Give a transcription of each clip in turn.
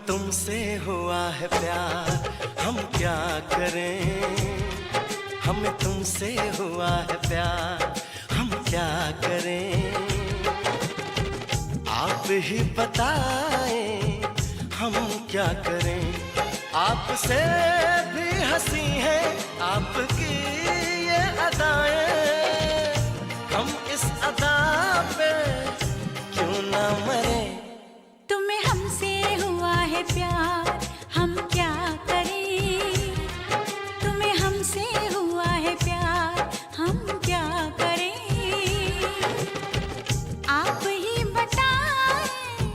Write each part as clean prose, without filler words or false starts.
तुमसे हुआ है प्यार, हम क्या करें। हमें तुमसे हुआ है प्यार, हम क्या करें। आप ही बताएं हम क्या करें। आपसे भी हंसी है आपकी ये अदाएं, हम इस अदा पे क्यों ना मरे। तुम्हें हमसे हुआ है प्यार, हम क्या करें। तुम्हें हमसे हुआ है प्यार, हम क्या करें। आप ही बताएं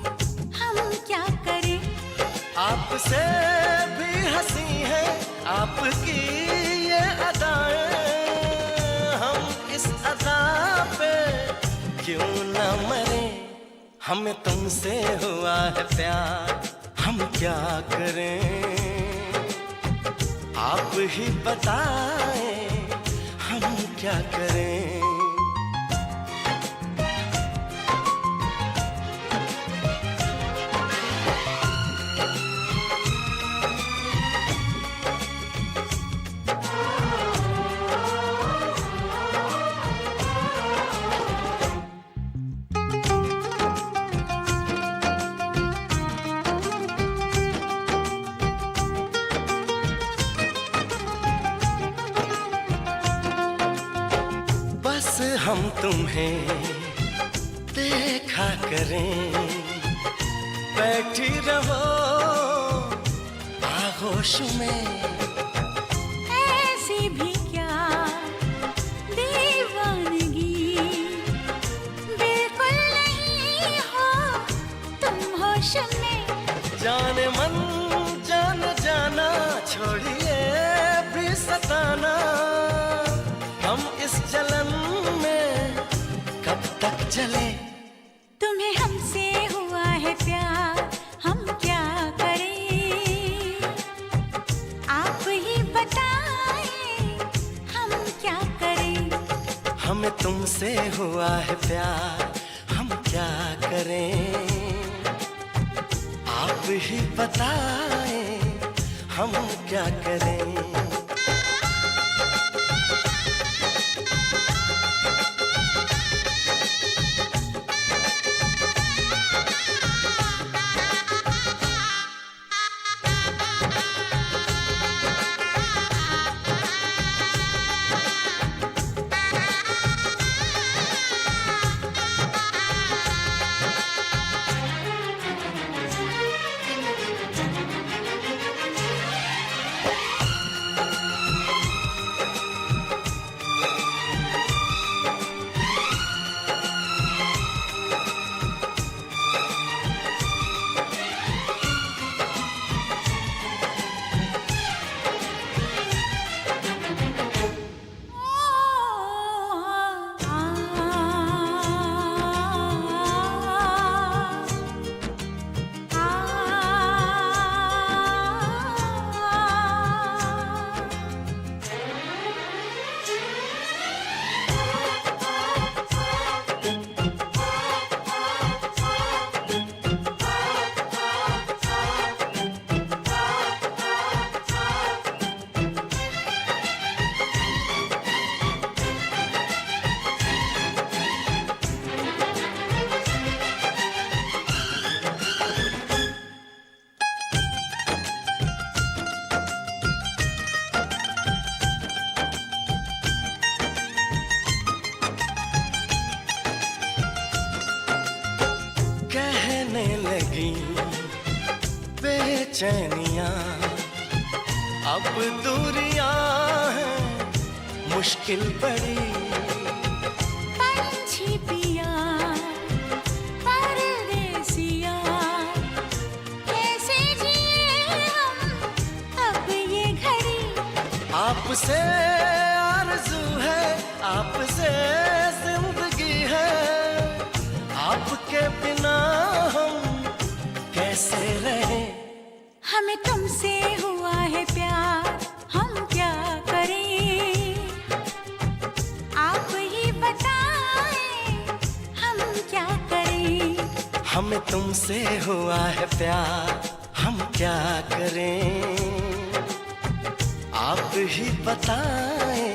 हम क्या करें। आपसे भी हंसी है आपकी ये अदाएं, हम इस अदा पे क्यों ना मरे। हमें तुमसे हुआ है प्यार, हम क्या करें। आप ही बताएं हम क्या करें। बस हम तुम्हें देखा करें, बैठी रहो आगोश में। ऐसी भी क्या दीवानगी, बिल्कुल नहीं हो तुम होश में। जाने मन जान जाना, छोड़िए भी सताना। हम इस जलन में कब तक जले। तुम्हें हमसे हुआ है प्यार, हम क्या करें। आप ही बताएं हम क्या करें। हमें तुमसे हुआ है प्यार, हम क्या करें। आप ही बताएं हम क्या करें। कहने लगी बेचैनियां, अब दूरियां हैं मुश्किल बड़ी। पंछी पिया परदेसिया, कैसे जिए हम अब ये घड़ी। आपसे आरज़ू है, आपसे जिंदगी है, आपके बिना हम कैसे रहें। हमें तुमसे हुआ है प्यार, हम क्या करें। आप ही बताएं हम क्या करें। हमें तुमसे हुआ है प्यार, हम क्या करें, आप ही बताएं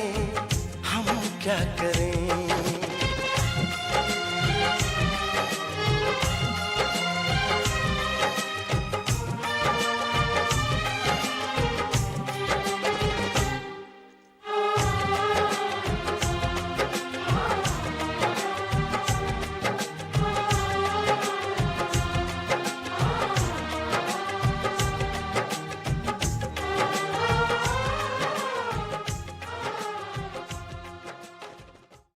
हम क्या करें।